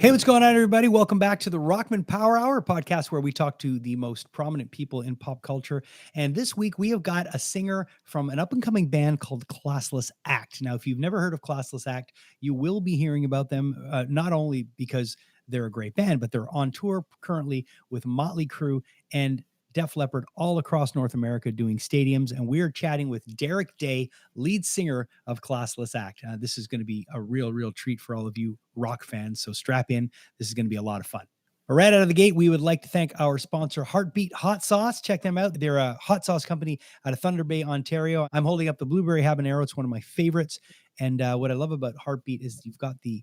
Hey, what's going on, everybody? Welcome back to the Rockman Power Hour, a podcast where we talk to the most prominent people in pop culture. And this week, we have got a singer from an up-and-coming band called Classless Act. Now, if you've never heard of Classless Act, you will be hearing about them, not only because they're a great band, but they're on tour currently with Motley Crue and Def Leppard all across North America doing stadiums. And we're chatting with Darryl Day, lead singer of Classless Act. This is going to be a real treat for all of you rock fans. So strap in. This is going to be a lot of fun. Right out of the gate, we would like to thank our sponsor, Heartbeat Hot Sauce. Check them out. They're a hot sauce company out of Thunder Bay, Ontario. I'm holding up the Blueberry Habanero. It's one of my favorites. And what I love about Heartbeat is you've got the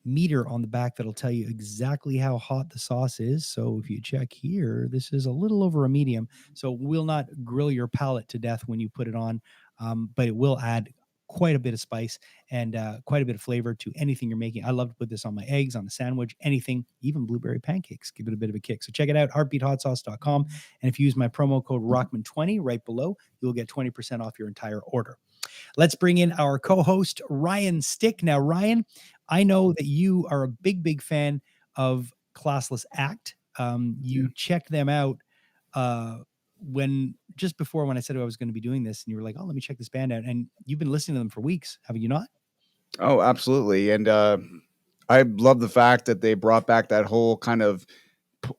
meter on the back that'll tell you exactly how hot the sauce is. So if you check here, this is a little over a medium. So will not grill your palate to death when you put it on, but it will add quite a bit of spice and quite a bit of flavor to anything you're making. I love to put this on my eggs, on a sandwich, anything, even blueberry pancakes. Give it a bit of a kick. So check it out, heartbeathotsauce.com. And if you use my promo code Rockman20 right below, you'll get 20% off your entire order. Let's bring in our co-host, Ryan Stick. Now, Ryan, I know that you are a big fan of Classless Act. You checked them out just before when I said I was going to be doing this, and you were like, "Oh, let me check this band out." And you've been listening to them for weeks, have you not? Oh, absolutely. And I love the fact that they brought back that whole kind of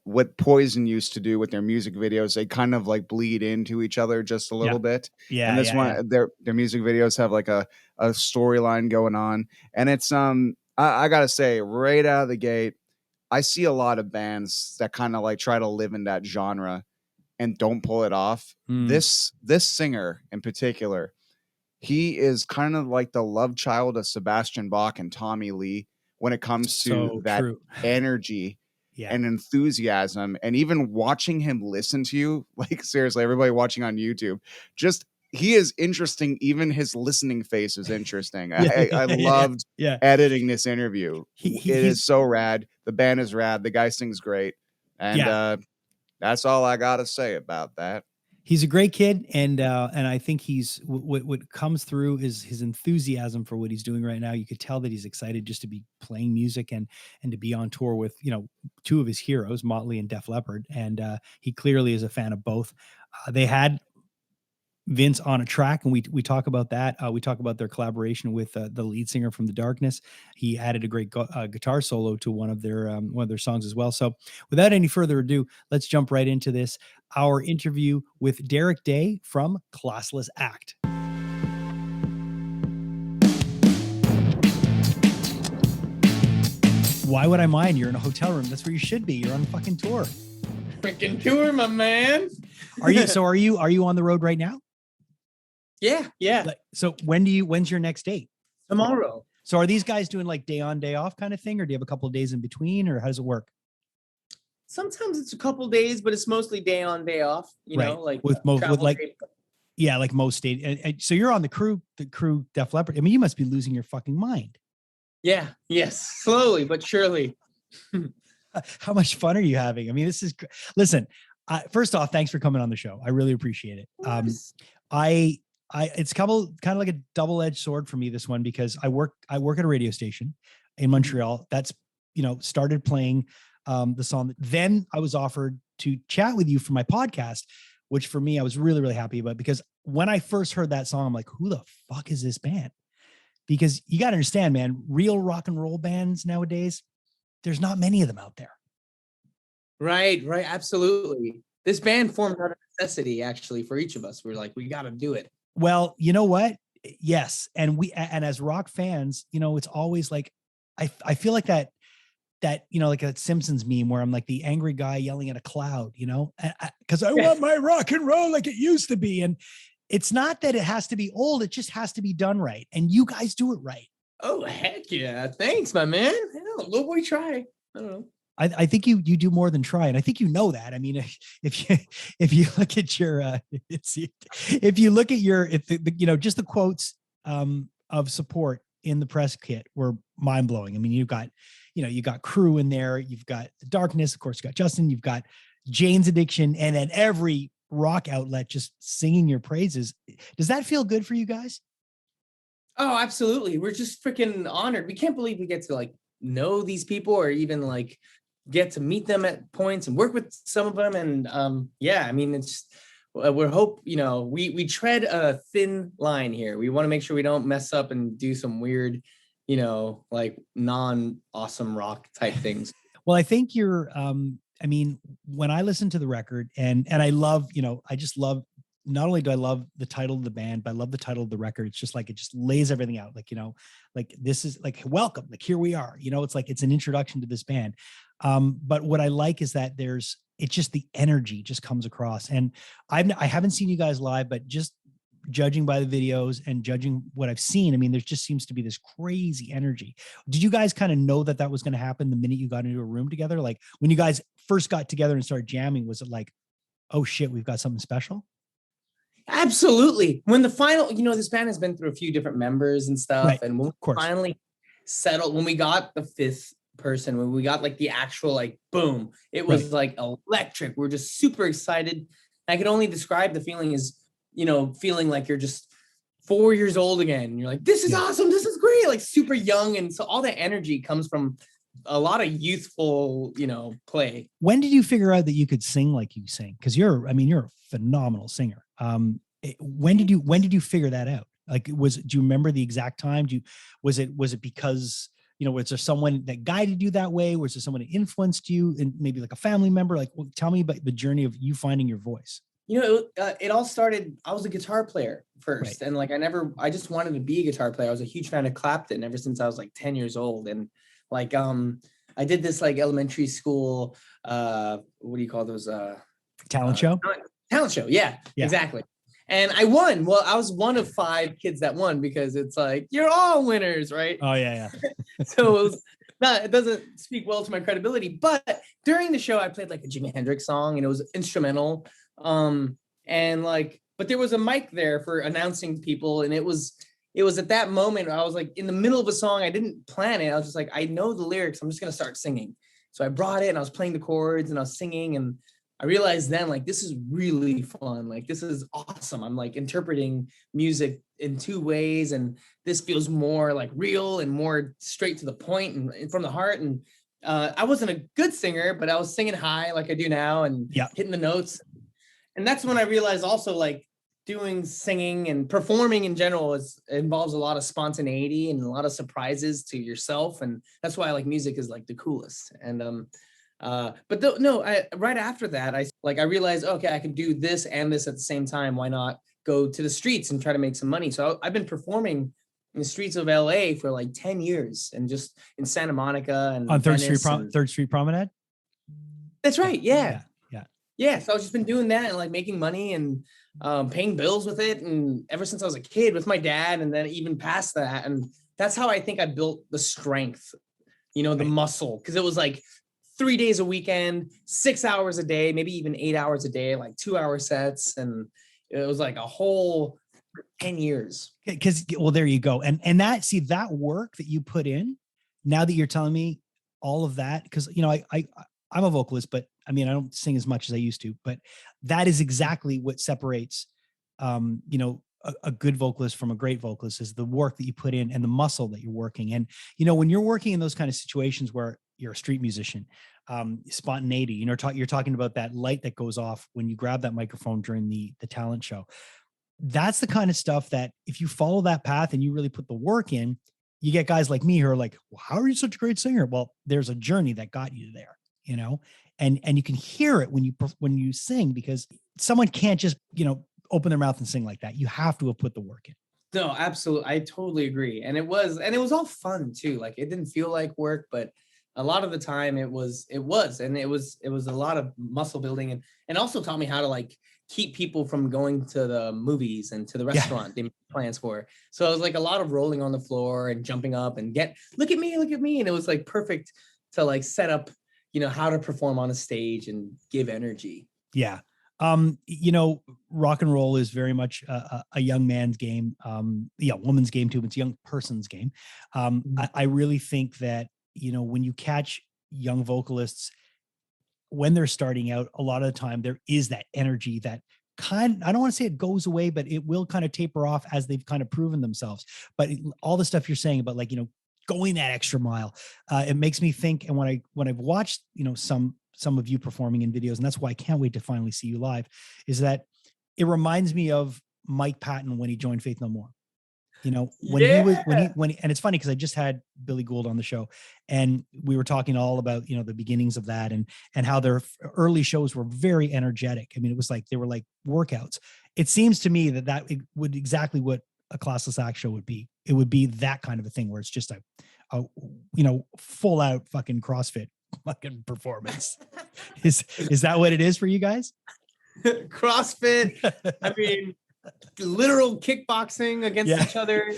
what Poison used to do with their music videos. They kind of like bleed into each other just a little bit. Yeah. And this one, their music videos have like a storyline going on. And it's I gotta say, right out of the gate, I see a lot of bands that kind of like try to live in that genre and don't pull it off. This singer in particular, he is kind of like the love child of Sebastian Bach and Tommy Lee when it comes to that energy and enthusiasm. And even watching him listen to you, like seriously, everybody watching on YouTube, just he is interesting. Even his listening face is interesting. I loved editing this interview. It is so rad. The band is rad. The guy sings great. And that's all I got to say about that. He's a great kid, and I think he's what comes through is his enthusiasm for what he's doing right now. You could tell that he's excited just to be playing music and to be on tour with, two of his heroes, Motley and Def Leppard, and he clearly is a fan of both. They had Vince on a track, and we talk about that. We talk about their collaboration with the lead singer from The Darkness. He added a great guitar solo to one of their songs as well. So without any further ado, let's jump right into this. Our interview with Darryl Day from Classless Act. Why would I mind? You're in a hotel room. That's where you should be. You're on fucking tour. Freaking tour, my man. Are you on the road right now? Yeah. So when's your next date? Tomorrow. So are these guys doing like day on, day off kind of thing, or do you have a couple of days in between, or how does it work? Sometimes it's a couple of days, but it's mostly day on, day off. You know, like like most states. And so you're on the crew Def Leppard. I mean, you must be losing your fucking mind. Yeah. Yes. Slowly but surely. How much fun are you having? I mean, this is listen. First off, thanks for coming on the show. I really appreciate it. It's kind of like a double-edged sword for me, this one, because I work at a radio station in Montreal that's, started playing the song. Then I was offered to chat with you for my podcast, which for me, I was really, really happy about, because when I first heard that song, I'm like, who the fuck is this band? Because you got to understand, man, real rock and roll bands nowadays, there's not many of them out there. Right. Absolutely. This band formed out of necessity, actually, for each of us. We're like, we got to do it. Well, you know what? Yes. And as rock fans, it's always like, I feel like that, like a Simpsons meme where I'm like the angry guy yelling at a cloud, because I want my rock and roll like it used to be. And it's not that it has to be old. It just has to be done right. And you guys do it right. Oh, heck yeah. Thanks, my man. Look, we try. I don't know. I think you do more than try. And I think you know that. I mean, if you look at your, just the quotes of support in the press kit were mind blowing. I mean, you got Crew in there, you've got The Darkness, of course, you got Justin, you've got Jane's Addiction, and then every rock outlet just singing your praises. Does that feel good for you guys? Oh, absolutely. We're just freaking honored. We can't believe we get to like know these people or even like get to meet them at points and work with some of them. And yeah, I mean, it's we're hope, you know, we tread a thin line here. We want to make sure we don't mess up and do some weird, you know, like non-awesome rock type things. Well, I think you're, I mean, when I listen to the record and I love, you know, I just love, not only do I love the title of the band, but I love the title of the record. It's just like, it just lays everything out. Like, you know, like this is like, welcome, like here we are, you know, it's like, it's an introduction to this band. But what I like is that it's just the energy just comes across. And I haven't seen you guys live, but just judging by the videos and judging what I've seen, I mean, there just seems to be this crazy energy. Did you guys kind of know that that was going to happen the minute you got into a room together? Like when you guys first got together and started jamming, was it like, oh shit, we've got something special? Absolutely. When the final, you know, this band has been through a few different members and stuff. Right. And when we finally settled, when we got the fifth person, when we got like the actual, like, boom, it was like electric. We're just super excited. I can only describe the feeling as, you know, feeling like you're just 4 years old again. You're like, this is awesome. This is great. Like super young. And so all that energy comes from a lot of youthful, you know, play. When did you figure out that you could sing like you sing? Because you're a phenomenal singer. When did you figure that out? Like, do you remember the exact time? Was it because, you know, was there someone that guided you that way? Was there someone that influenced you, and maybe like a family member? Like, well, tell me about the journey of you finding your voice. You know, it all started, I was a guitar player first. And like, I just wanted to be a guitar player. I was a huge fan of Clapton ever since I was like 10 years old. And like, I did this like elementary school, what do you call those? Talent show? Talent show. Yeah, exactly. And I won. Well, I was one of 5 kids that won, because it's like, you're all winners, right? Oh yeah. So it doesn't speak well to my credibility. But during the show, I played like a Jimi Hendrix song, and it was instrumental. And like, but there was a mic there for announcing people, and it was at that moment I was like in the middle of a song. I didn't plan it. I was just like, I know the lyrics. I'm just gonna start singing. So I brought it, and I was playing the chords, and I was singing, and I realized then, like, this is really fun. Like, this is awesome. I'm like interpreting music in 2 ways, and this feels more like real and more straight to the point and from the heart. And I wasn't a good singer, but I was singing high like I do now, and hitting the notes. And that's when I realized also, like, doing singing and performing in general involves a lot of spontaneity and a lot of surprises to yourself. And that's why I like music is like the coolest. And right after that, I realized, okay, I can do this and this at the same time. Why not go to the streets and try to make some money? So I've been performing in the streets of LA for like 10 years, and just in Santa Monica and on Third Street Promenade. That's right. Yeah. So I've just been doing that and like making money and paying bills with it. And ever since I was a kid with my dad, and then even past that. And that's how I think I built the strength, you know, the muscle, because it was like 3 days a weekend, 6 hours a day, maybe even 8 hours a day, like 2-hour sets. And it was like a whole 10 years. Because, well, there you go. And that work that you put in, now that you're telling me all of that, because, you know, I'm a vocalist, but I mean, I don't sing as much as I used to, but that is exactly what separates, you know, a good vocalist from a great vocalist, is the work that you put in and the muscle that you're working. And, you know, when you're working in those kind of situations where you're a street musician, spontaneity, you know, you're talking about that light that goes off when you grab that microphone during the talent show. That's the kind of stuff that if you follow that path and you really put the work in, you get guys like me who are like, well, how are you such a great singer? Well, there's a journey that got you there, you know, and you can hear it when you sing, because someone can't just, you know, open their mouth and sing like that. You have to have put the work in. No, absolutely. I totally agree. And it was all fun too. Like, it didn't feel like work, but a lot of the time it was a lot of muscle building, and also taught me how to like keep people from going to the movies and to the restaurant they made plans for. So it was like a lot of rolling on the floor and jumping up and look at me. And it was like perfect to like set up, you know, how to perform on a stage and give energy. Yeah. You know, rock and roll is very much a young man's game. Woman's game too, but it's a young person's game. I really think that, you know, when you catch young vocalists when they're starting out, a lot of the time there is that energy that I don't want to say it goes away, but it will kind of taper off as they've kind of proven themselves. But all the stuff you're saying about, like, you know, going that extra mile. It makes me think, and when I've watched, some of you performing in videos, and that's why I can't wait to finally see you live, is that it reminds me of Mike Patton when he joined Faith No More. When he, and it's funny because I just had Billy Gould on the show, and we were talking all about, the beginnings of that and how their early shows were very energetic. I mean, it was like, they were like workouts. It seems to me that it would exactly what a Classless Act show would be. It would be that kind of a thing where it's just a full out fucking CrossFit fucking performance. Is that what it is for you guys? CrossFit. I mean, literal kickboxing against each other.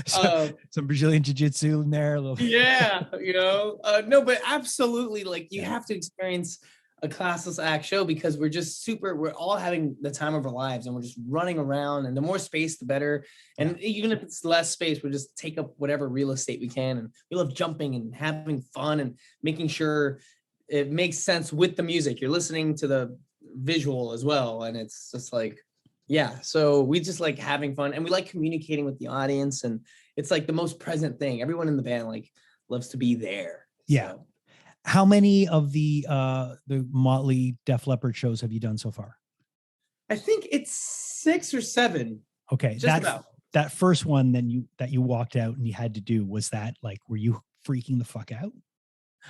Some Brazilian jiu-jitsu in there. Yeah, no, but absolutely, like, you have to experience a Classless Act show because we're all having the time of our lives, and we're just running around, and the more space, the better. And even if it's less space, we just take up whatever real estate we can. And we love jumping and having fun and making sure it makes sense with the music. You're listening to the visual as well. And it's just like, so we just like having fun, and we like communicating with the audience, and it's like the most present thing. Everyone in the band like loves to be there. Yeah. So. How many of the Motley Def Leppard shows have you done so far? I think it's 6 or 7. Okay. That first one that you walked out and you had to do, was that like, were you freaking the fuck out?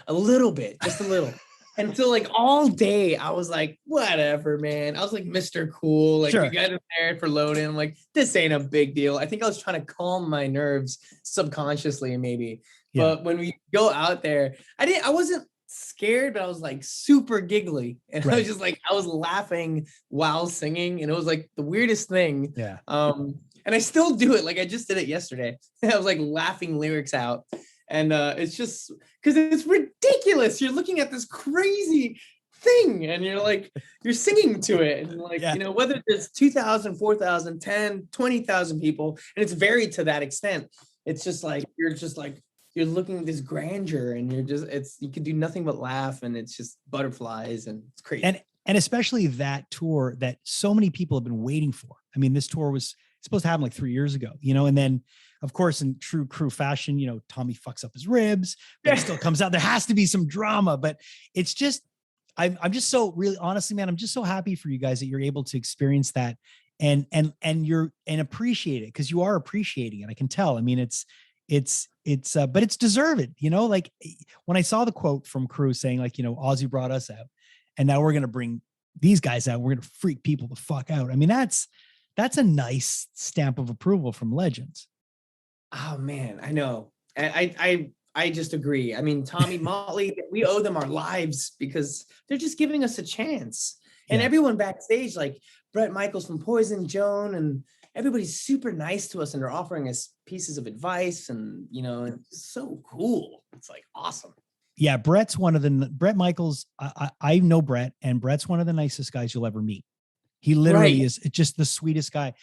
A little bit, just a little. And so like all day I was like, whatever, man. I was like Mr. Cool. Like, we got in there for loading. I'm like, this ain't a big deal. I think I was trying to calm my nerves subconsciously, maybe. Yeah. But when we go out there, I wasn't scared, but I was like super giggly. And I was just like, I was laughing while singing. And it was like the weirdest thing. Yeah. And I still do it. Like, I just did it yesterday. I was like laughing lyrics out. And it's just because it's ridiculous. You're looking at this crazy thing and you're like, you're singing to it. And like, whether it's 2,000, 4,000, 10, 20,000 people, and it's varied to that extent. It's just like, you're looking at this grandeur, and you can do nothing but laugh, and it's just butterflies, and it's crazy. And especially that tour that so many people have been waiting for. I mean, this tour was supposed to happen like 3 years ago, and then of course, in true Crew fashion, Tommy fucks up his ribs, but it still comes out. There has to be some drama, but it's just, I'm just so really, honestly, man, I'm just so happy for you guys that you're able to experience that and appreciate it, because you are appreciating it. I can tell. I mean, but it's deserved, like when I saw the quote from Crew saying like, Ozzy brought us out and now we're going to bring these guys out. We're going to freak people the fuck out. I mean, that's a nice stamp of approval from legends. Oh man, I know. I just agree. I mean, Tommy, Motley, we owe them our lives because they're just giving us a chance. And everyone backstage, like Bret Michaels from Poison, Joan, and everybody's super nice to us, and they're offering us pieces of advice, and it's so cool. It's like awesome. Yeah, Bret Michaels. I know Bret, and Bret's one of the nicest guys you'll ever meet. He literally is just the sweetest guy.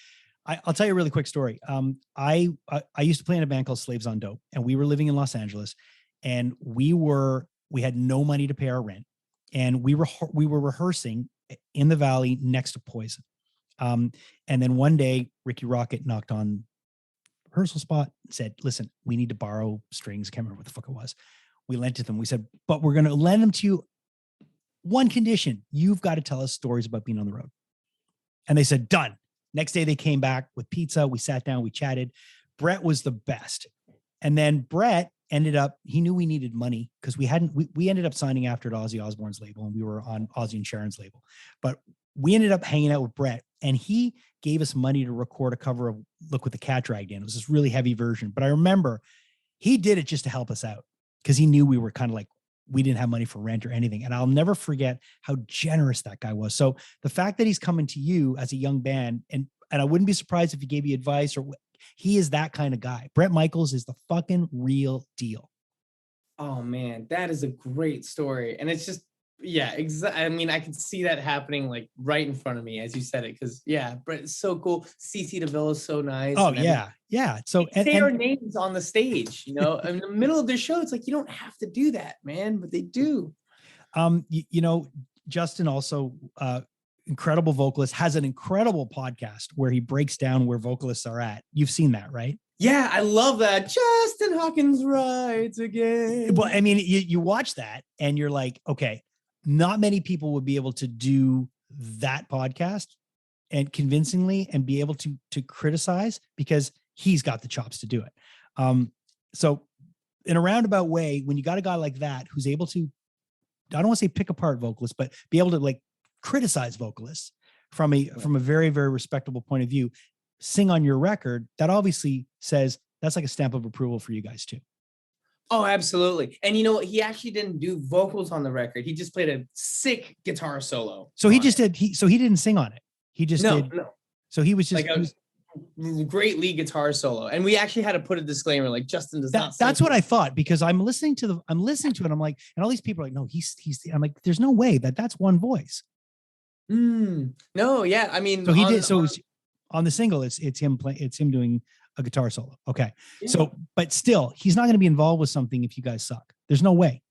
I'll tell you a really quick story. I used to play in a band called Slaves on Dope, and we were living in Los Angeles, and we had no money to pay our rent, and we were rehearsing in the Valley next to Poison. And then one day, Ricky Rocket knocked on the rehearsal spot and said, "Listen, we need to borrow strings." Can't remember what the fuck it was. We lent to them. We said, "But we're going to lend them to you. One condition: you've got to tell us stories about being on the road." And they said, "Done." Next day they came back with pizza. We sat down, we chatted. Bret was the best. And then Bret he knew we needed money because we ended up signing after at Ozzy Osbourne's label, and we were on Ozzy and Sharon's label. But we ended up hanging out with Bret, and he gave us money to record a cover of Look What the Cat Dragged In. It was this really heavy version. But I remember he did it just to help us out because he knew we were kind of like, we didn't have money for rent or anything. And I'll never forget how generous that guy was. So the fact that he's coming to you as a young band, and I wouldn't be surprised if he gave you advice, or he is that kind of guy. Bret Michaels is the fucking real deal. Oh man, that is a great story. And it's just, exactly. I mean, I can see that happening like right in front of me as you said it. Cause Bret is so cool. CC DeVille is so nice. Oh yeah. Yeah. So say our names on the stage, in the middle of the show. It's like, you don't have to do that, man, but they do. Justin also, incredible vocalist, has an incredible podcast where he breaks down where vocalists are at. You've seen that, right? Yeah, I love that. Justin Hawkins rides again. Well, I mean, you watch that and you're like, okay, not many people would be able to do that podcast and convincingly and be able to criticize because he's got the chops to do it. So in a roundabout way, when you got a guy like that who's able to, I don't want to say pick apart vocalists, but be able to like criticize vocalists from a very, very respectable point of view, sing on your record, that obviously says that's like a stamp of approval for you guys too. Oh, absolutely. And you know what? He actually didn't do vocals on the record. He just played a sick guitar solo. So he just did. He didn't sing on it. He just did. No. So he was just like a great lead guitar solo. And we actually had to put a disclaimer like Justin does not. That's what I thought, because I'm listening to it. I'm like, and all these people are like, no, he's. I'm like, there's no way that's one voice. No, yeah. I mean, so he did. So on the single, it's him playing. It's him doing a guitar solo. Okay. Yeah. So, but still, he's not going to be involved with something if you guys suck. There's no way.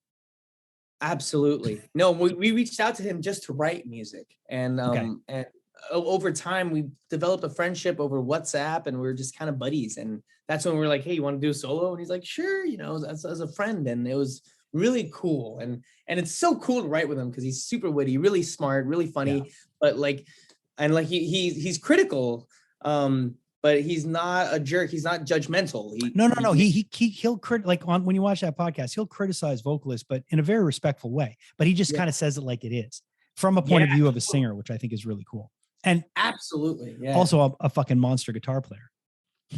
Absolutely. No, we reached out to him just to write music. And and over time we developed a friendship over WhatsApp, and we were just kind of buddies. And that's when we were like, hey, you want to do a solo? And he's like, sure, you know, as a friend. And it was really cool. And it's so cool to write with him because he's super witty, really smart, really funny, but he's critical. But he's not a jerk. He's not judgmental. No. He'll when you watch that podcast, he'll criticize vocalists, but in a very respectful way. But he just kind of says it like it is, from a point of view of a singer, which I think is really cool. And absolutely, also a fucking monster guitar player.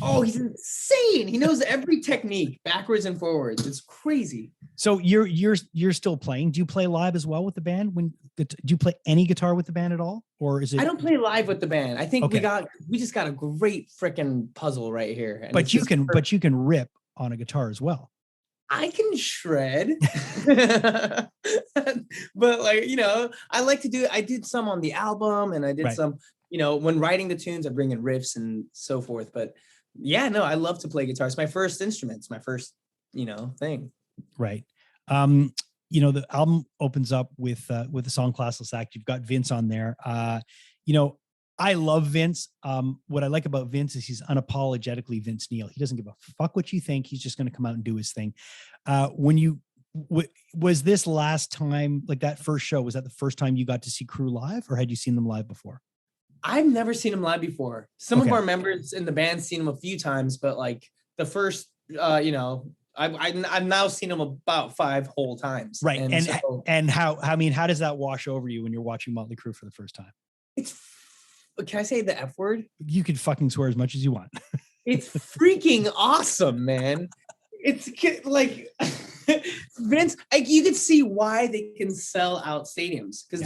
Oh, he's insane. He knows every technique backwards and forwards. It's crazy. So you're still playing. Do you play live as well with the band? Do you play any guitar with the band at all? Or is it? I don't play live with the band. I think we just got a great freaking puzzle right here. And but you can rip on a guitar as well. I can shred. But I like to do it. I did some on the album, and I did some, when writing the tunes, I bring in riffs and so forth. But yeah, no, I love to play guitar. It's my first instrument. It's my first, thing. Right. The album opens up with the song Classless Act. You've got Vince on there. I love Vince. What I like about Vince is he's unapologetically Vince Neil. He doesn't give a fuck what you think. He's just going to come out and do his thing. Was this last time, like that first show, was that the first time you got to see Crew live, or had you seen them live before? I've never seen him live before. Some of our members in the band seen him a few times, but like the first, I've now seen him about 5 whole times. Right. And how does that wash over you when you're watching Motley Crue for the first time? Can I say the F word? You can fucking swear as much as you want. It's freaking awesome, man. It's like Vince, you could see why they can sell out stadiums, because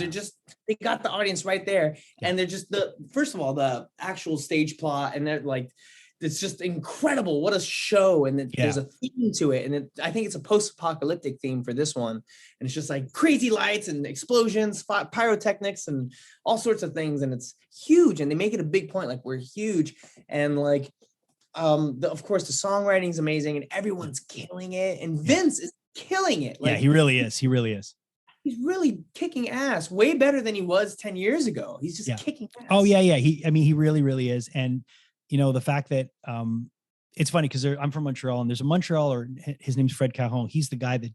they got the audience right there. And they're just first of all, the actual stage plot, and they're like, it's just incredible. What a show. And there's a theme to it. And I think it's a post-apocalyptic theme for this one. And it's just like crazy lights and explosions, pyrotechnics and all sorts of things. And it's huge. And they make it a big point. Like, we're huge. And like, of course the songwriting is amazing and everyone's killing it. And Vince is killing it. Like, he really is. He really is. He's really kicking ass, way better than he was 10 years ago. He's just kicking ass. Oh yeah. Yeah. He really, really is. And the fact that it's funny because I'm from Montreal, and there's a Montrealer, his name's Fred Cajon. He's the guy that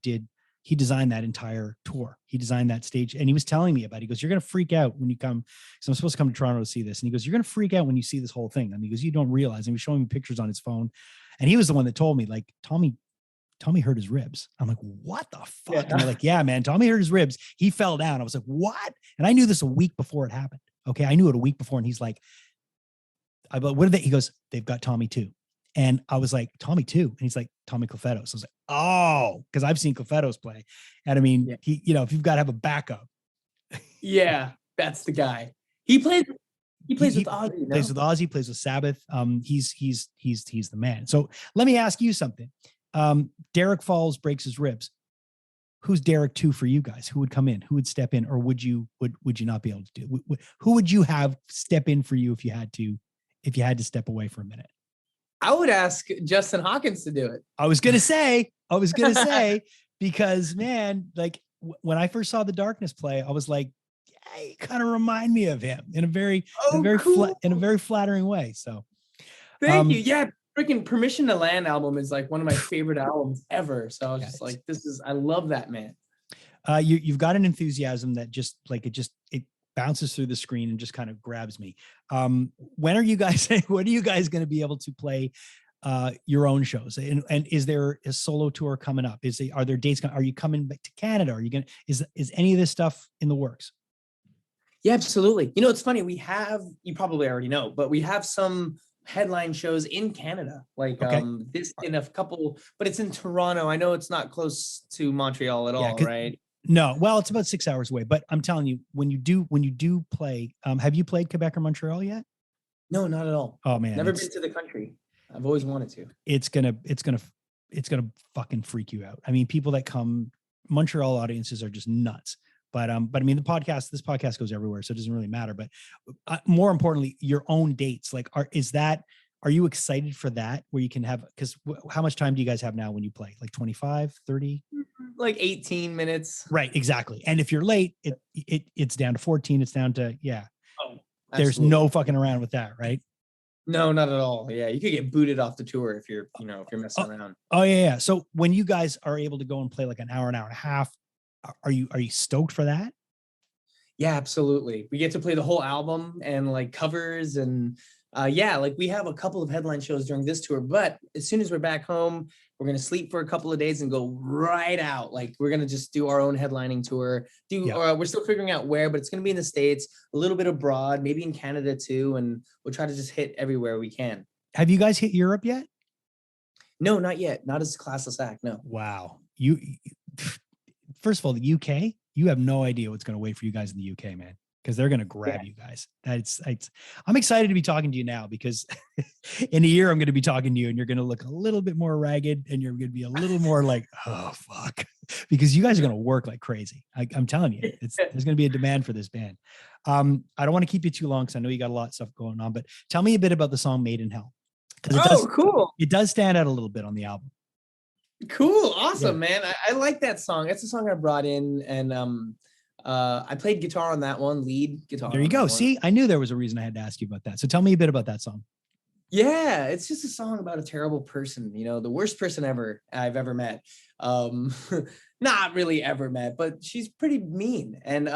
he designed that entire tour. He designed that stage, and he was telling me about it. He goes, you're going to freak out when you come. So I'm supposed to come to Toronto to see this. And he goes, you're going to freak out when you see this whole thing. And he goes, you don't realize. And he was showing me pictures on his phone. And he was the one that told me, like, Tommy hurt his ribs. I'm like, what the fuck? Yeah. And they're like, yeah, man, Tommy hurt his ribs. He fell down. I was like, what? And I knew this a week before it happened. Okay. I knew it a week before. And he's like, what are they? He goes, they've got Tommy too. And I was like, Tommy too. And he's like, Tommy Clufettos. So I was like, oh, because I've seen Clufettos play. And I mean, he, if you've got to have a backup. Yeah, that's the guy. He plays with Ozzy. Plays with Ozzy, plays with Sabbath. He's the man. So let me ask you something. Derek falls, breaks his ribs. Who's Derek 2 for you guys? Who would come in? Who would step in? Or would you not be able to do? Who would you have step in for you if you had to step away for a minute? I would ask Justin Hawkins to do it. I was gonna say because, man, like when I first saw The Darkness play, I was like, yeah, you kind of remind me of him in a very flattering way. So thank you. Yeah, freaking Permission to Land album is like one of my favorite albums ever. So I was just like, I love that, man. You've got an enthusiasm that just like it bounces through the screen and just kind of grabs me. When are you guys going to be able to play your own shows? And is there a solo tour coming up? Are there dates? Are you coming back to Canada? Are you going to, is any of this stuff in the works? Yeah, absolutely. You know, it's funny. You probably already know, but we have some headline shows in Canada, like this in a couple, but it's in Toronto. I know it's not close to Montreal at all, right? No, well, it's about 6 hours away, but I'm telling you, when you do play, have you played Quebec or Montreal yet? No, not at all. Oh man. Never been to the country. I've always wanted to. It's gonna fucking freak you out. I mean, people that come, Montreal audiences are just nuts. But I mean, this podcast goes everywhere, so it doesn't really matter. But more importantly, your own dates, like, are you excited for that? Where you can have, because how much time do you guys have now when you play? Like 25, 30? Like 18 minutes. Right, exactly. And if you're late, it's down to 14. It's down to, Oh, there's no fucking around with that, right? No, not at all. Yeah, you could get booted off the tour if you're messing around. Oh yeah. So when you guys are able to go and play like an hour and a half, are you stoked for that? Yeah, absolutely. We get to play the whole album and like covers and like we have a couple of headline shows during this tour, but as soon as we're back home, we're going to sleep for a couple of days and go right out. Like we're going to just do our own headlining tour. We're still figuring out where, but it's going to be in the States, a little bit abroad, maybe in Canada too. And we'll try to just hit everywhere we can. Have you guys hit Europe yet? No, not yet. Not as Classless Act. No. Wow. First of all, the UK, you have no idea what's going to wait for you guys in the UK, man, because they're going to grab you guys. I'm excited to be talking to you now, because in a year I'm going to be talking to you and you're going to look a little bit more ragged and you're going to be a little more like, oh fuck, because you guys are going to work like crazy. I'm telling you, there's going to be a demand for this band. I don't want to keep you too long because I know you got a lot of stuff going on, but tell me a bit about the song Made in Hell. Cool. It does stand out a little bit on the album. Cool. Awesome, man. I like that song. That's the song I brought in. And I played guitar on that one, lead guitar. There you go. See, I knew there was a reason I had to ask you about that. So tell me a bit about that song. Yeah, it's just a song about a terrible person, the worst person I've ever met. Not really ever met, but she's pretty mean. And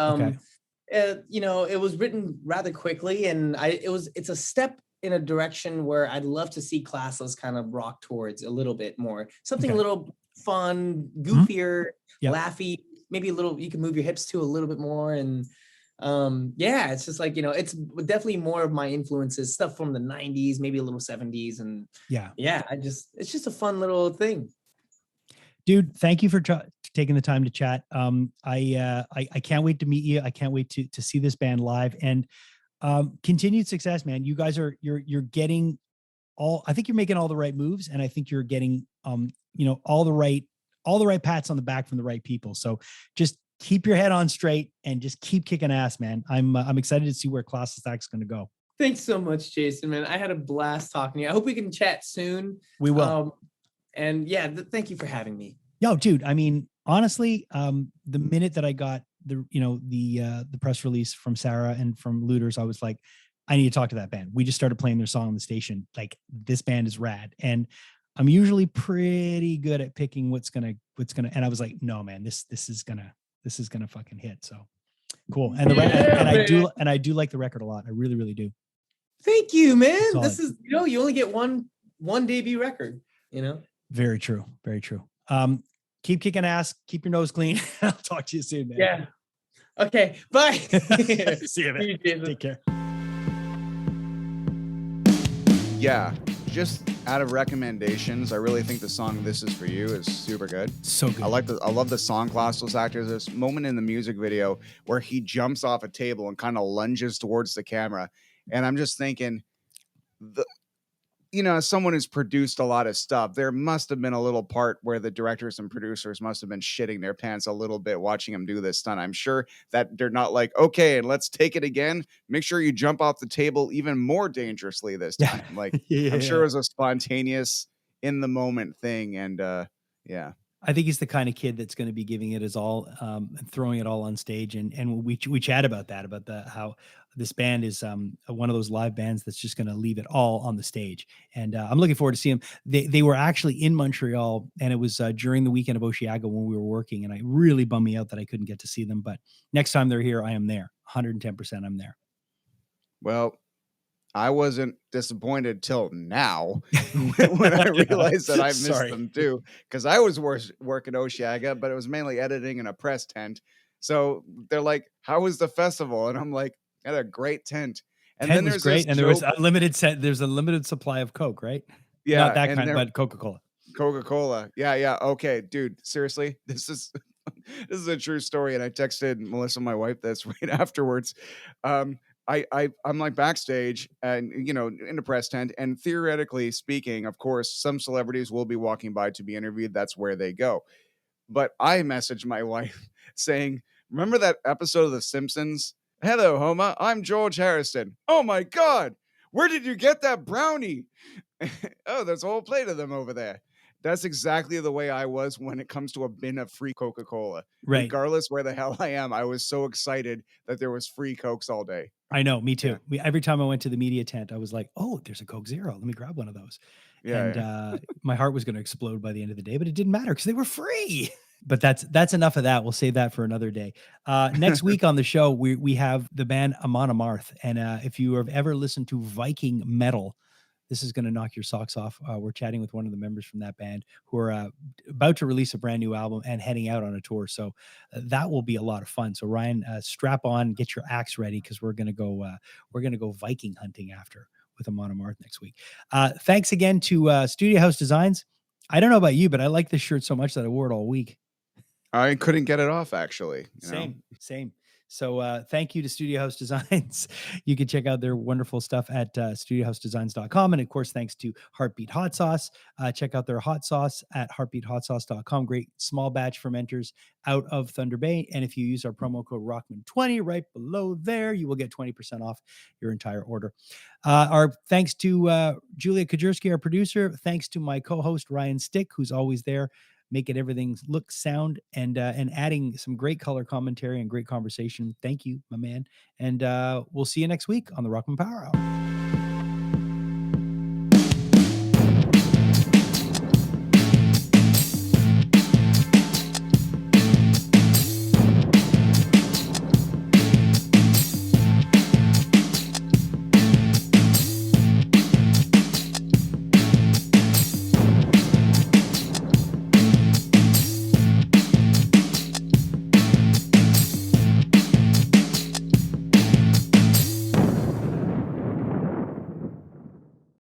it was written rather quickly, and it's a step in a direction where I'd love to see Classless kind of rock towards a little bit more. Something a little fun, goofier, laughy, maybe a little, you can move your hips to a little bit more. And it's just like, it's definitely more of my influences, stuff from the 90s, maybe a little 70s. And it's just a fun little thing. Dude, thank you for taking the time to chat. I can't wait to meet you. I can't wait to see this band live, and continued success, man. You guys you're getting I think you're making all the right moves, and I think you're getting all the right pats on the back from the right people. So just keep your head on straight and just keep kicking ass, man. I'm excited to see where Classless Act's going to go. Thanks so much, Jason, man. I had a blast talking to you. I hope we can chat soon. We will. And thank you for having me. Yo, dude, I mean, honestly, the minute that I got the press release from Sarah and from Looters, I was like, I need to talk to that band. We just started playing their song on the station. Like, this band is rad. And I'm usually pretty good at picking what's gonna, and I was like, no, man, this is gonna fucking hit. So cool. And I do like the record a lot. I really, really do. Thank you, man. Solid. This is, you only get one debut record, Very true. Very true. Keep kicking ass. Keep your nose clean. I'll talk to you soon, man. Yeah. Okay. Bye. See you, man. Take care. Yeah. Just out of recommendations, I really think the song "This Is For You" is super good. So good. I love the song "Classless Act." There's this moment in the music video where he jumps off a table and kind of lunges towards the camera, and I'm just thinking, as someone who's produced a lot of stuff, there must have been a little part where the directors and producers must have been shitting their pants a little bit watching him do this stunt. I'm sure that they're not like, okay, and let's take it again. Make sure you jump off the table even more dangerously this time. Like, I'm sure it was a spontaneous, in the moment thing. And I think he's the kind of kid that's going to be giving it his all, and throwing it all on stage. And we chat about that, about how this band is one of those live bands that's just going to leave it all on the stage. And I'm looking forward to seeing them. They were actually in Montreal, and it was during the weekend of Osheaga when we were working, and it really bummed me out that I couldn't get to see them. But next time they're here, I am there. 110% I'm there. Well, I wasn't disappointed till now when I realized that I missed Sorry. them too, because I was working Osheaga, but it was mainly editing in a press tent. So they're like, "How was the festival?" And I'm like, "Had a great tent." And Tent then was there's great, this and there was joke, unlimited set. There's a limited supply of Coke, right? Not yeah, that and kind, there but Coca-Cola. Coca-Cola, yeah, okay, dude, seriously, this is this is a true story, and I texted Melissa, my wife, this right afterwards. Um, I'm like backstage and in the press tent, and theoretically speaking, of course, some celebrities will be walking by to be interviewed. That's where they go. But I messaged my wife saying, "Remember that episode of The Simpsons? Hello, Homer. I'm George Harrison. Oh my God, where did you get that brownie? Oh, there's a whole plate of them over there." That's exactly the way I was when it comes to a bin of free Coca-Cola. Right. Regardless where the hell I am, I was so excited that there was free Cokes all day. I know, me Yeah, too. Every time I went to the media tent, I was like, "Oh, there's a Coke Zero. Let me grab one of those." yeah, And yeah. my heart was going to explode by the end of the day, but it didn't matter because they were free. But that's enough of that. We'll save that for another day. Next week on the show, we have the band Amon Amarth, and if you have ever listened to Viking metal, this is going to knock your socks off. We're chatting with one of the members from that band who are about to release a brand new album and heading out on a tour. So that will be a lot of fun. So Ryan, strap on, get your axe ready because we're gonna go Viking hunting after with Amon Amarth next week. Thanks again to Studio House Designs. I don't know about you, but I like this shirt so much that I wore it all week. I couldn't get it off actually. Same. So thank you to Studio House Designs. You can check out their wonderful stuff at studiohousedesigns.com. And of course, thanks to Heartbeat Hot Sauce. Check out their hot sauce at heartbeathotsauce.com. Great small batch fermenters out of Thunder Bay. And if you use our promo code Rockman20 right below there, you will get 20% off your entire order. Our thanks to Julia Kedzierski, our producer. Thanks to my co-host Ryan Stick, who's always there, making everything look sound and adding some great color commentary and great conversation. Thank you, my man. And we'll see you next week on the Rockman Power Hour.